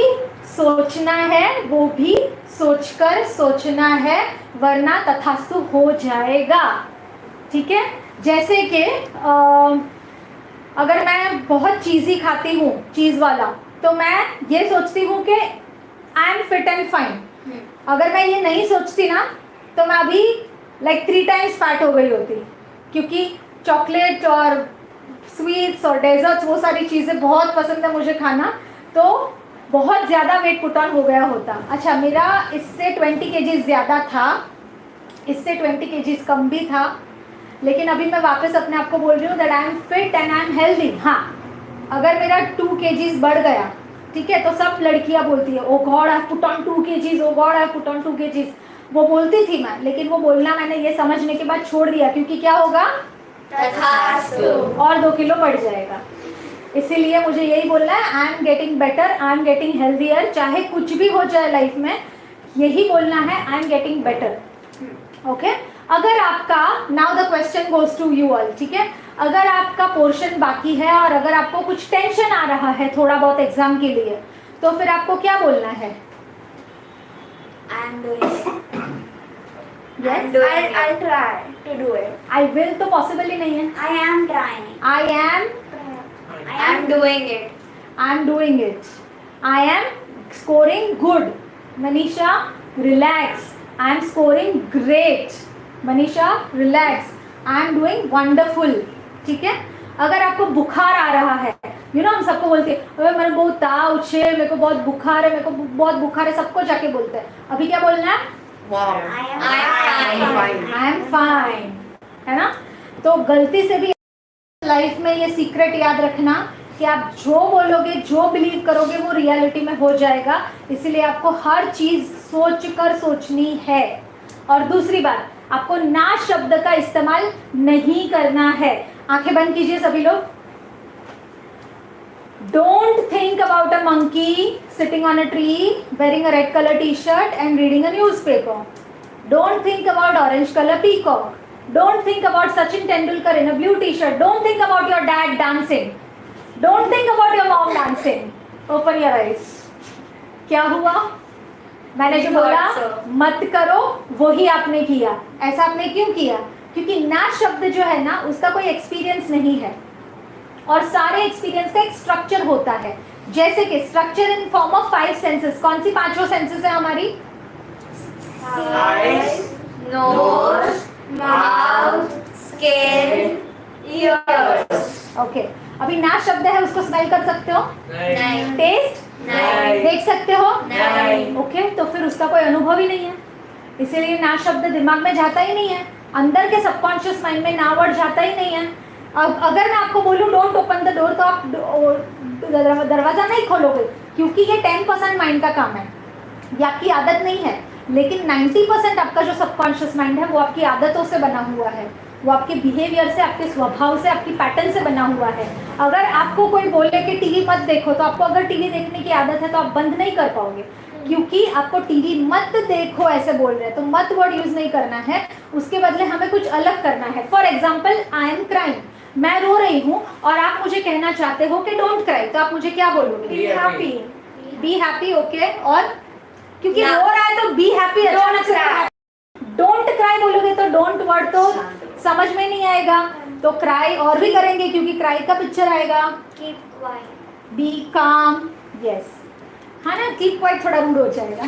B: सोचना है वो भी सोचकर सोचना है, वरना तथास्तु हो जाएगा। ठीक है। जैसे कि अगर मैं बहुत चीज़ी खाती हूँ, चीज़ वाला, तो मैं ये सोचती हूँ कि I am fit and fine. अगर मैं ये नहीं सोचती ना तो मैं अभी 3 times फैट हो गई होती, क्योंकि चॉकलेट और स्वीट्स और डेजर्ट्स वो सारी चीज़ें बहुत पसंद है मुझे खाना, तो बहुत ज़्यादा वेट पुट ऑन हो गया होता। अच्छा, मेरा इससे 20 kg ज़्यादा था, इससे 20 kg कम भी था, लेकिन अभी मैं वापस अपने आप को बोल रही हूँ that I am fit and I am healthy. हाँ, अगर मेरा 2 kg बढ़ गया, ठीक है, तो सब लड़कियाँ बोलती है oh God I put on 2 kg, oh God I put on 2 kg। वो बोलती थी मैं, लेकिन वो बोलना मैंने ये समझने के बाद छोड़ दिया, क्योंकि क्या होगा? तथास्तु। और 2 किलो बढ़ जाएगा। इसीलिए मुझे यही बोलना है I am getting better, I am getting healthier. चाहे कुछ भी हो जाए लाइफ में, यही बोलना है I am getting better. Okay. अगर आपका, now the question goes to you all, ठीक है, अगर आपका पोर्शन बाकी है और अगर आपको कुछ टेंशन आ रहा है थोड़ा बहुत एग्जाम के लिए, तो फिर आपको क्या बोलना है?
C: I am doing it.
B: Yes,
C: I'll try to do it.
B: I will तो पॉसिबल ही नहीं है।
C: I am trying.
B: I am
C: doing it.
B: I am doing it. I am scoring good. Manisha, relax. I am scoring great. Manisha, relax. I am doing wonderful. ठीक है। अगर आपको बुखार आ रहा है, हम सबको बोलते हैं अरे मेरे बहुत ताव छे, मेरे को बहुत बुखार है, मेरे को बहुत बुखार है, सबको जाके बोलते हैं। अभी क्या बोलना है? I am fine. है ना? तो गलती से भी लाइफ में ये सीक्रेट याद रखना कि आप जो बोलोगे, जो बिलीव करोगे, वो रियलिटी में हो जाएगा। इसीलिए आपको हर चीज़ सोच कर सोचनी है। और दूसरी बात, आपको ना शब्द का इस्तेमाल नहीं करना है। आंखें बंद कीजिए सभी लोग। Don't think about a monkey sitting on a tree wearing a red color t-shirt and reading a newspaper. Don't think about orange color peacock. Don't think about Sachin Tendulkar in a blue t-shirt. Don't think about your dad dancing. Don't think about your mom dancing. Open your eyes. क्या हुआ? मैंने जो बोला मत करो वही आपने किया. ऐसा आपने क्यों किया? क्योंकि ना शब्द जो है ना उसका कोई एक्सपीरियंस नहीं है और सारे एक्सपीरियंस का एक स्ट्रक्चर होता है. जैसे कि structure in form of 5 senses. कौन सी 5 सेंसेस है हमारी?
C: Eyes, nose, mouth, skin, ears.
B: Okay. अभी ना शब्द है उसको स्मेल कर सकते हो?
C: नहीं.
B: टेस्ट?
C: नहीं.
B: देख सकते हो?
C: नहीं.
B: ओके, तो फिर उसका कोई अनुभव ही नहीं है, इसीलिए ना शब्द दिमाग में जाता ही नहीं है. अंदर के सबकॉन्शियस माइंड में ना वर्ड जाता ही नहीं है. अब अगर मैं आपको बोलूँ डोंट ओपन द डोर तो आप दरवाजा नहीं खोलोगे क्योंकि ये 10% माइंड का काम है, ये आपकी आदत नहीं है. लेकिन 90% आपका जो सबकॉन्शियस माइंड है वो आपकी आदतों से बना हुआ है, वो आपके बिहेवियर से, आपके स्वभाव से, आपकी पैटर्न से बना हुआ है. अगर आपको कोई बोले कि टीवी मत देखो तो आपको अगर टीवी देखने की आदत है तो आप बंद नहीं कर पाओगे क्योंकि आपको टीवी मत देखो ऐसे बोल रहे हैं तो मत वर्ड यूज नहीं करना है, उसके बदले हमें कुछ अलग करना है. For example I am crying, मैं रो रही हूँ और आप मुझे कहना चाहते हो कि डोंट क्राई, तो आप मुझे क्या बोलोगे?
C: Be happy.
B: Be happy. Okay. और क्योंकि रो रहा है तो बी हैप्पी. डोंट क्राई बोलोगे तो डोंट वर्ड तो समझ में नहीं आएगा, तो क्राई और भी करेंगे क्योंकि क्राई का पिक्चर आएगा.
C: Keep quiet.
B: बी काम. यस, हाँ ना, कीप क्वाइट थोड़ा रूड हो जाएगा.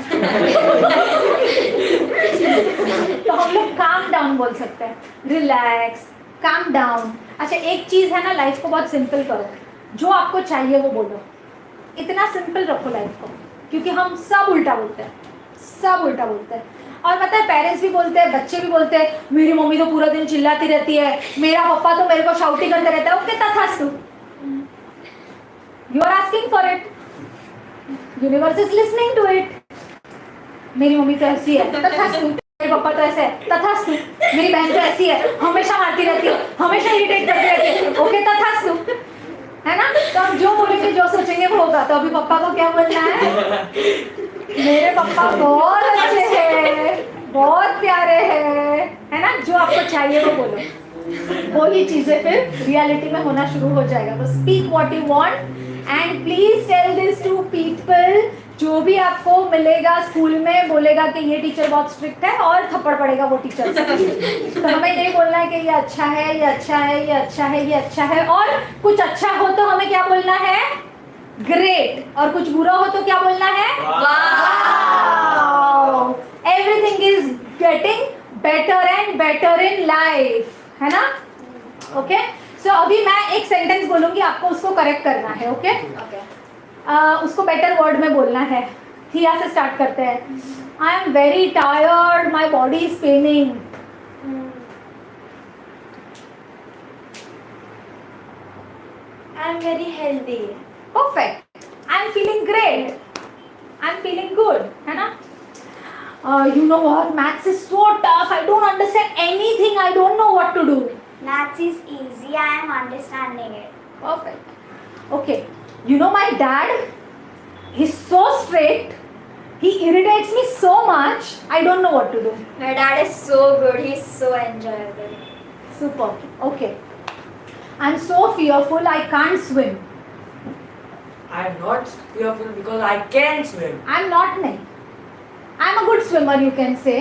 B: तो हम लोग काम डाउन बोल सकते हैं. Relax, calm down. अच्छा, एक चीज है ना, लाइफ को बहुत सिंपल करो. जो आपको चाहिए वो बोलो. इतना सिंपल रखो लाइफ को, क्योंकि हम सब उल्टा बोलते हैं, सब उल्टा बोलते हैं. और पता है पेरेंट्स भी बोलते हैं, बच्चे भी बोलते हैं, मेरी मम्मी तो पूरा दिन चिल्लाती रहती है, मेरा पापा तो मेरे को शाउटिंग करते रहता है. ओके, तथास्तु. You are asking for it, universe is listening to it. मेरी मम्मी तो ऐसी है, तथास्तु. मेरे पापा तो ऐसे है, तथास्तु. मेरी बहन तो ऐसी है, हमेशा मारती रहती है, हमेशा इरिटेट करती रहती है. ओके, तथास्तु. है ना? तो हम जो बोलेंगे, जो सोचेंगे वो होगा. तो अभी पापा को क्या बोलना है? मेरे पापा बहुत अच्छे हैं, बहुत प्यारे हैं, है ना? जो आपको चाहिए वो बोलो, वो ही चीजें फिर रियलिटी में होना शुरू हो जाएगा. तो speak what you want and please tell this to people. जो भी आपको मिलेगा स्कूल में बोलेगा कि ये टीचर बहुत स्ट्रिक्ट है और थप्पड़ पड़ेगा वो टीचर से. तो हमें यही बोलना है कि ये अच्छा है, ये अच्छा है, ये अच्छा है, ये अच्छा है. और कुछ अच्छा हो तो हमें क्या बोलना है? ग्रेट. और कुछ बुरा हो तो क्या बोलना है? Wow. Everything is getting better and better in life, है ना? ओके. सो अभी मैं एक सेंटेंस बोलूंगी, आपको उसको करेक्ट करना है. ओके. उसको बेटर वर्ड में बोलना है. थिया से स्टार्ट करते हैं. I am very tired, my body is Penning.
C: I am very healthy.
B: Perfect. I am feeling great, I am feeling good, है ना? You know what? Maths is so tough. I don't understand anything. I don't know what to do.
C: Maths is easy. I am understanding it.
B: Perfect. Okay. You know my dad? He's so strict. He irritates me so much. I don't know what to do.
C: My dad is so good. He's so enjoyable.
B: Super. Okay. I'm so fearful. I can't swim.
D: I'm not fearful because I can swim.
B: I'm not nahi. I'm a good swimmer, you can say.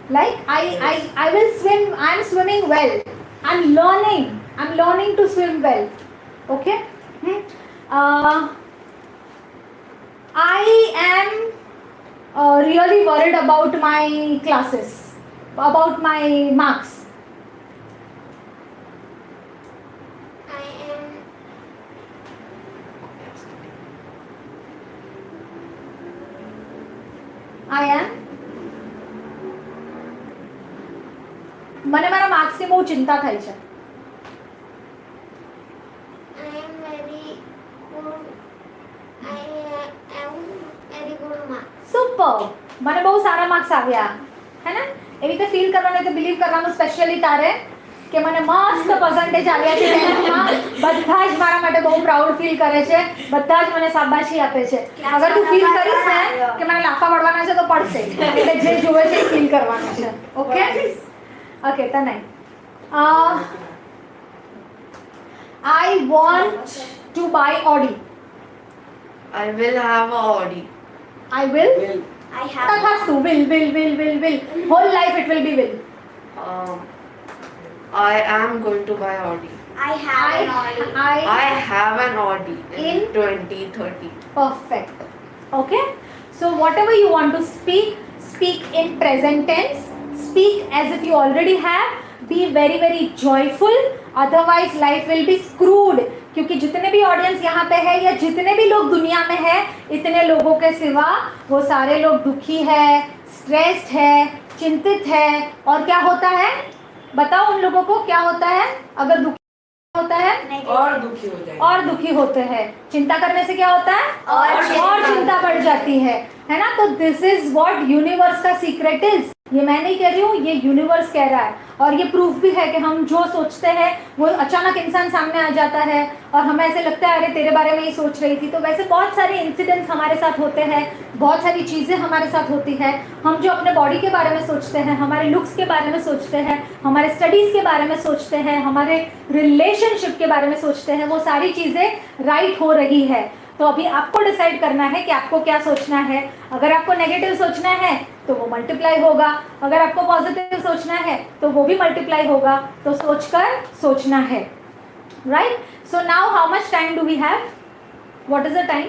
B: Like I will swim. I'm swimming well. I'm learning to swim well. Okay. I am really worried about my classes, about my marks. I am મને મારા માર્ક્સની બહુ ચિંતા થાય છે.
C: I am very good. I am very good marks.
B: Super. મને બહુ સારા marks આવ્યા, હે ને? એવી રીતે ફીલ કરવાનું, તો બિલીવ કરવાનું. સ્પેશિયલી તારે કે મને મસ્ત પર્સન્ટેજ આવ્યા છે ટેન્થમાં, બધા જ મારા માટે બહુ પ્રાઉડ ફીલ કરે છે, બધા જ મને શાબાશી આપે છે. અગર તું ફીલ કરીશ ને કે મને લાફા પડવાના છે તો પડશે, એટલે જે જોવે છે એ ફીલ કરવાનું છે. Okay okay Tanay, I want to buy Audi.
K: I will have a Audi.
B: I will.
C: I have.
B: Tathastu. Will. Whole life it will be will.
K: I am going to buy Audi.
C: I have an Audi.
K: I have an Audi in
B: In?
K: 2030.
B: Perfect. Okay. So whatever you want to speak, speak in present tense. Speak as if you already have. Be very very joyful. Otherwise life will be screwed. क्योंकि जितने भी audience यहाँ पे है या जितने भी लोग दुनिया में है, इतने लोगों के सिवा वो सारे लोग दुखी है, स्ट्रेस्ड है, चिंतित है. और क्या होता है बताओ उन लोगों को, क्या होता है अगर दुखी होता है?
D: और दुखी हो जाएंगे.
B: और दुखी होते हैं. चिंता करने से क्या होता है? और चिंता बढ़ जाती है ना. तो दिस इज व्हाट यूनिवर्स का सीक्रेट इज. ये मैं नहीं कह रही हूँ, ये यूनिवर्स कह रहा है. और ये प्रूफ भी है कि हम जो सोचते हैं वो अचानक इंसान सामने आ जाता है और हमें ऐसे लगता है अरे तेरे बारे में ही सोच रही थी. तो वैसे बहुत सारे इंसिडेंट्स हमारे साथ होते हैं, बहुत सारी चीज़ें हमारे साथ होती है. हम जो अपने बॉडी के बारे में सोचते हैं, हमारे लुक्स के बारे में सोचते हैं, हमारे स्टडीज़ के बारे में सोचते हैं, हमारे रिलेशनशिप के बारे में सोचते हैं, वो सारी चीज़ें राइट हो रही है. तो अभी आपको डिसाइड करना है कि आपको क्या सोचना है. अगर आपको नेगेटिव सोचना है तो वो मल्टीप्लाई होगा, अगर आपको पॉजिटिव सोचना है तो वो भी मल्टीप्लाई होगा. तो सोचकर सोचना है. Right. So now how much time do we have? What is the time?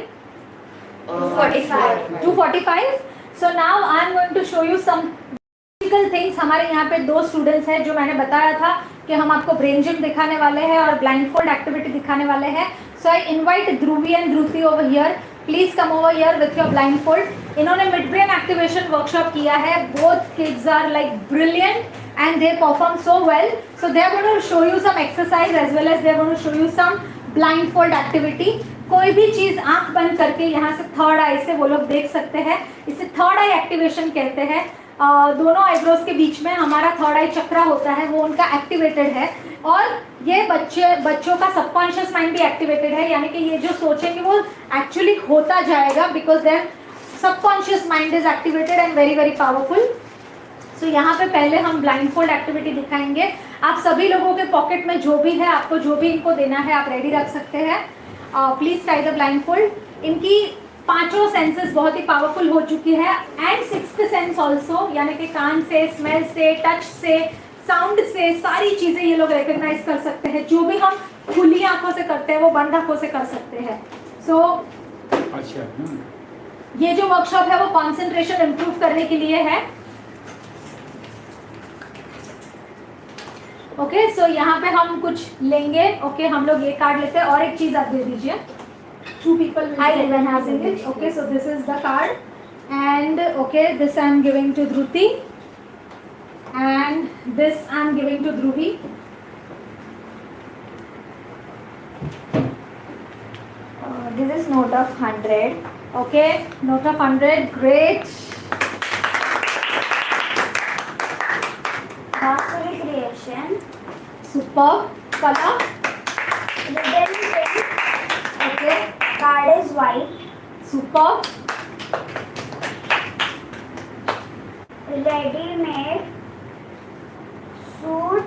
B: 2:45. So now I am going to show you some practical things. हमारे यहाँ पे 2 स्टूडेंट्स हैं जो मैंने बताया था कि हम आपको ब्रेन जिम दिखाने वाले हैं और ब्लाइंडफोल्ड एक्टिविटी दिखाने वाले हैं. So I invite Dhruvi and Dhruti over here. Please come over here with your blindfold. इन्होंने मिड ब्रेन एक्टिवेशन वर्कशॉप किया है. Both kids are like brilliant and they perform so well. So they are going to show you some exercise as well as they are going to show you some blindfold activity. कोई भी चीज़ आंख बंद करके यहाँ से third आई से वो लोग देख सकते हैं. इसे थर्ड आई एक्टिवेशन कहते हैं. दोनों आईब्रोज के बीच में हमारा थर्ड आई चक्रा होता है, वो उनका एक्टिवेटेड है. और ये बच्चों का सबकॉन्शियस माइंड भी एक्टिवेटेड है, यानी कि ये जो सोचेंगे वो एक्चुअली होता जाएगा because their subconscious mind is activated and very very powerful. So यहाँ पे पहले हम ब्लाइंडफोल्ड एक्टिविटी दिखाएंगे. आप सभी लोगों के पॉकेट में जो भी है, आपको जो भी इनको देना है आप रेडी रख सकते हैं. Please tie the blindfold. इनकी 5 सेंसेस बहुत ही पावरफुल हो चुकी है एंड 6th सेंस ऑल्सो, यानी कि कान से, स्मेल से, टच से, साउंड से, सारी चीज़ें ये लोग रिकग्नाइज कर सकते हैं. जो भी हम खुली आंखों से करते हैं वो बंद आंखों से कर सकते हैं. सो ये जो वर्कशॉप है वो कंसंट्रेशन इंप्रूव करने के लिए है. ओके. सो यहाँ पे हम कुछ लेंगे. ओके हम लोग ये कार्ड लेते हैं और एक चीज़ आप दे दीजिए. 2 people will
C: I
B: be
C: even have
B: using it.
C: it.
B: Okay, so this is the card, and okay, this I am giving to Dhruti, and this I am giving to Dhruvi.
C: This is note of 100.
B: Okay, note of 100. Great.
C: Basuri creation.
B: Superb. Color.
C: Wooden pin.
B: Okay.
C: Card is white.
B: Superb.
C: Ready-made. Suit,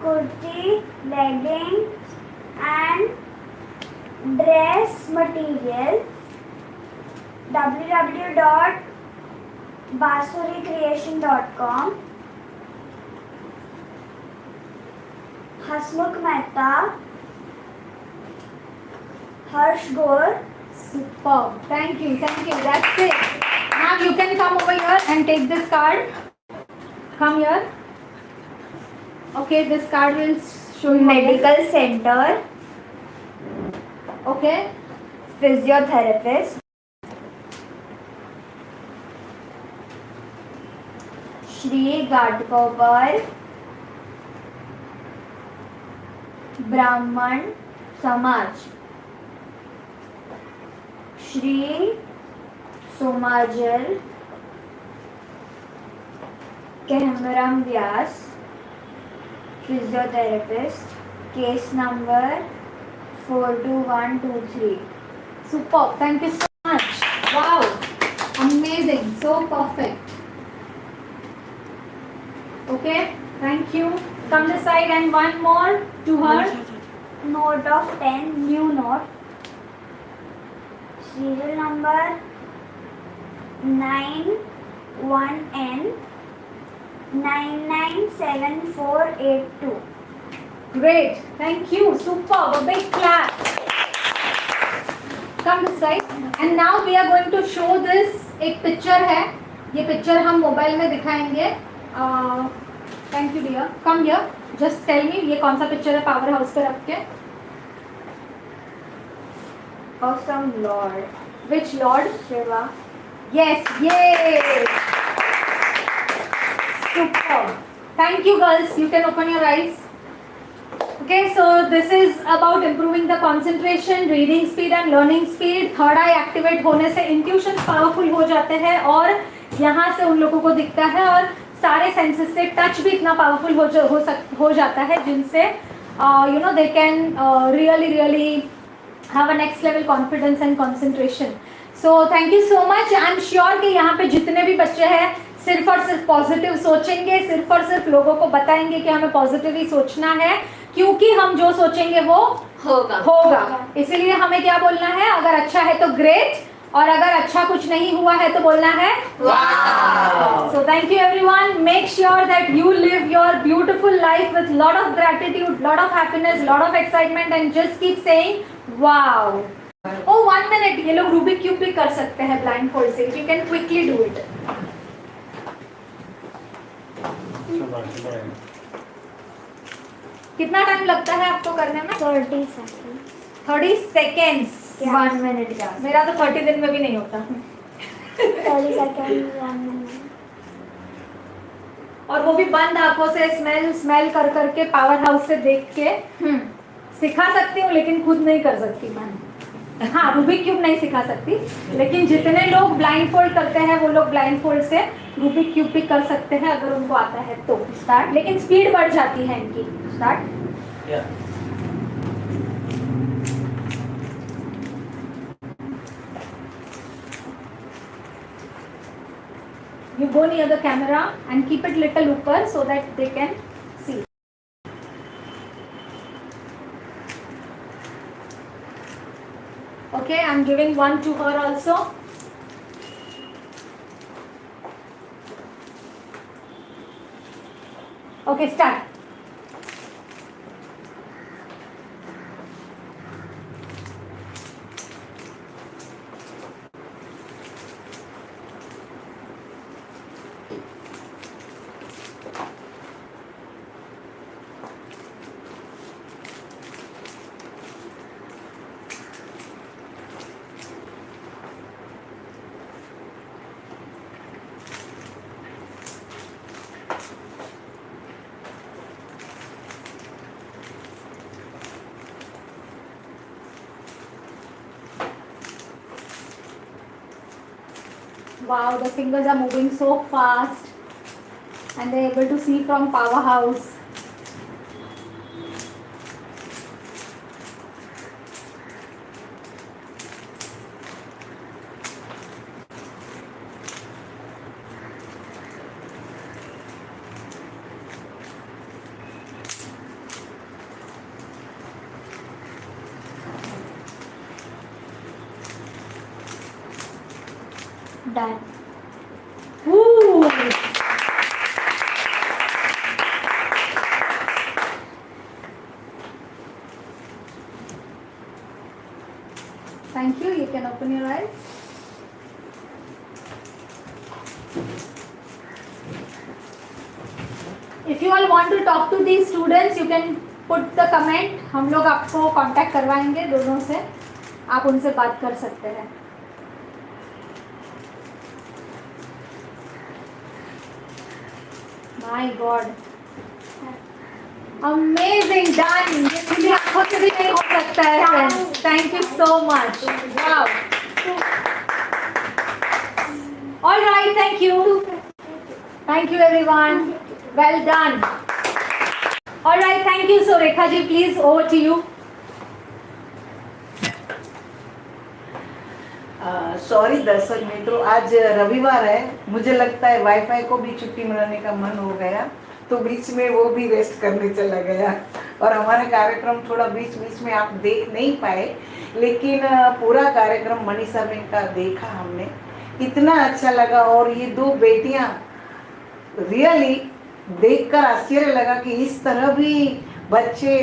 C: kurti, leggings and dress material. www.basuricreation.com. Hasmukh Mehta, Harsh Gore.
B: Superb. Thank you. That's it. Now you can come over here and take this card. Come here. Okay, this card will show you
C: Medical Center.
B: Okay.
C: Physiotherapist. Shri Gadkopar. Brahman Samaj. Shri Somajal Kehmaram Vyas. physiotherapist. Case number 42123.
B: Superb. Thank you so much. Wow. Amazing. So perfect. Okay. Thank you. Come this side and one more to her.
C: Note of 10, new note. Serial number 91N 997482.
B: Great. Thank you. Superb. A big clap. Come this side. And now we are going to show this. एक picture है. ये picture हम mobile में दिखाएंगे. Thank you dear. Come here. Just tell me ये कौन सा picture है पावर हाउस पे रख के.
C: Of some lord.
B: Which lord?
C: Shiva.
B: Yes. Yay. Superb. Thank you girls. You can open your eyes. Okay, so this is about improving the concentration, reading speed and learning speed. Third eye activate होने से intuition powerful हो जाते हैं और यहाँ से उन लोगों को दिखता है और सारे senses से touch भी इतना powerful हो जाता है जिनसे they can really have a next level confidence and concentration. So thank you so much. I'm sure कि यहाँ पे जितने भी बच्चे हैं सिर्फ और सिर्फ पॉजिटिव सोचेंगे, सिर्फ और सिर्फ लोगों को बताएंगे कि हमें पॉजिटिव ही सोचना है क्योंकि हम जो सोचेंगे वो होगा। इसीलिए हमें क्या बोलना है, अगर अच्छा है तो ग्रेट और अगर अच्छा कुछ नहीं हुआ है तो बोलना है वाव। So thank you everyone. Make sure that you live your beautiful life with lot of gratitude, lot of happiness, lot of excitement and just keep saying wow. Oh 1 minute, ये लोग रूबिक क्यूब भी कर सकते हैं blindfold से. You can quickly do it. कितना time लगता है आपको करने में?
C: 30 seconds.
B: 30 seconds.
C: 1 minute का.
B: मेरा तो 30 दिन में भी नहीं होता.
C: 30 seconds 1 minute.
B: और वो भी बंद आंखों से स्मेल कर करके पावर हाउस से देख के सिखा सकती हूँ लेकिन खुद नहीं कर सकती मैं. हाँ रूबिक क्यूब नहीं सिखा सकती लेकिन जितने लोग ब्लाइंड फोल्ड करते हैं वो लोग ब्लाइंड फोल्ड से रूबिक क्यूब भी कर सकते हैं अगर उनको आता है तो. स्टार्ट. लेकिन स्पीड बढ़ जाती है इनकी. Start. You go near the camera and keep it little upper so that they can see. Okay, I'm giving one to her also. Okay, start. Wow, the fingers are moving so fast and they're able to see from powerhouse.
C: Done.
B: Woo! Thank you. You can open your eyes. If you all want to talk to these students, you can put the comment. हम लोग आपको contact करवाएंगे दोनों से. आप उनसे बात कर सकते हैं. My God. Amazing, done. ये खुली आंखों से भी नहीं हो सकता है friends. Thank you so much. Wow. All right, thank you. Thank you everyone. Well done. All right, thank you. So Rekha ji, please over to you.
A: Sorry दर्शक मित्रों, आज रविवार है, मुझे लगता है वाईफाई को भी छुट्टी मनाने का मन हो गया, तो बीच में वो भी रेस्ट करने चला गया और हमारा कार्यक्रम थोड़ा बीच बीच में आप देख नहीं पाए, लेकिन पूरा कार्यक्रम मनीषा बहन का देखा हमने, इतना अच्छा लगा। और ये दो बेटियां रियली देखकर आश्चर्य लगा कि इस तरह भी बच्चे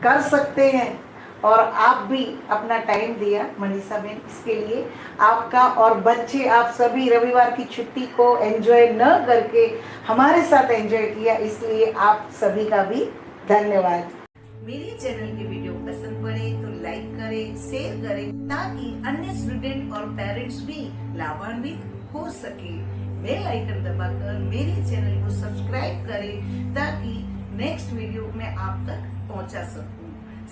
A: कर सकते हैं। और आप भी अपना टाइम दिया मनीषा बहन, इसके लिए आपका और बच्चे आप सभी रविवार की छुट्टी को एंजॉय न करके हमारे साथ एंजॉय किया, इसलिए आप सभी का भी धन्यवाद। मेरे चैनल की वीडियो पसंद पड़े तो लाइक करें, शेयर करें, ताकि अन्य स्टूडेंट और पेरेंट्स भी लाभान्वित हो सके। बेल आइकन दबाकर मेरे चैनल को सब्सक्राइब करें ताकि नेक्स्ट वीडियो मैं आप तक पहुंचा सकूं।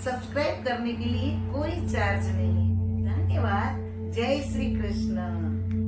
A: सब्सक्राइब करने के लिए कोई चार्ज नहीं। धन्यवाद। जय श्री कृष्ण।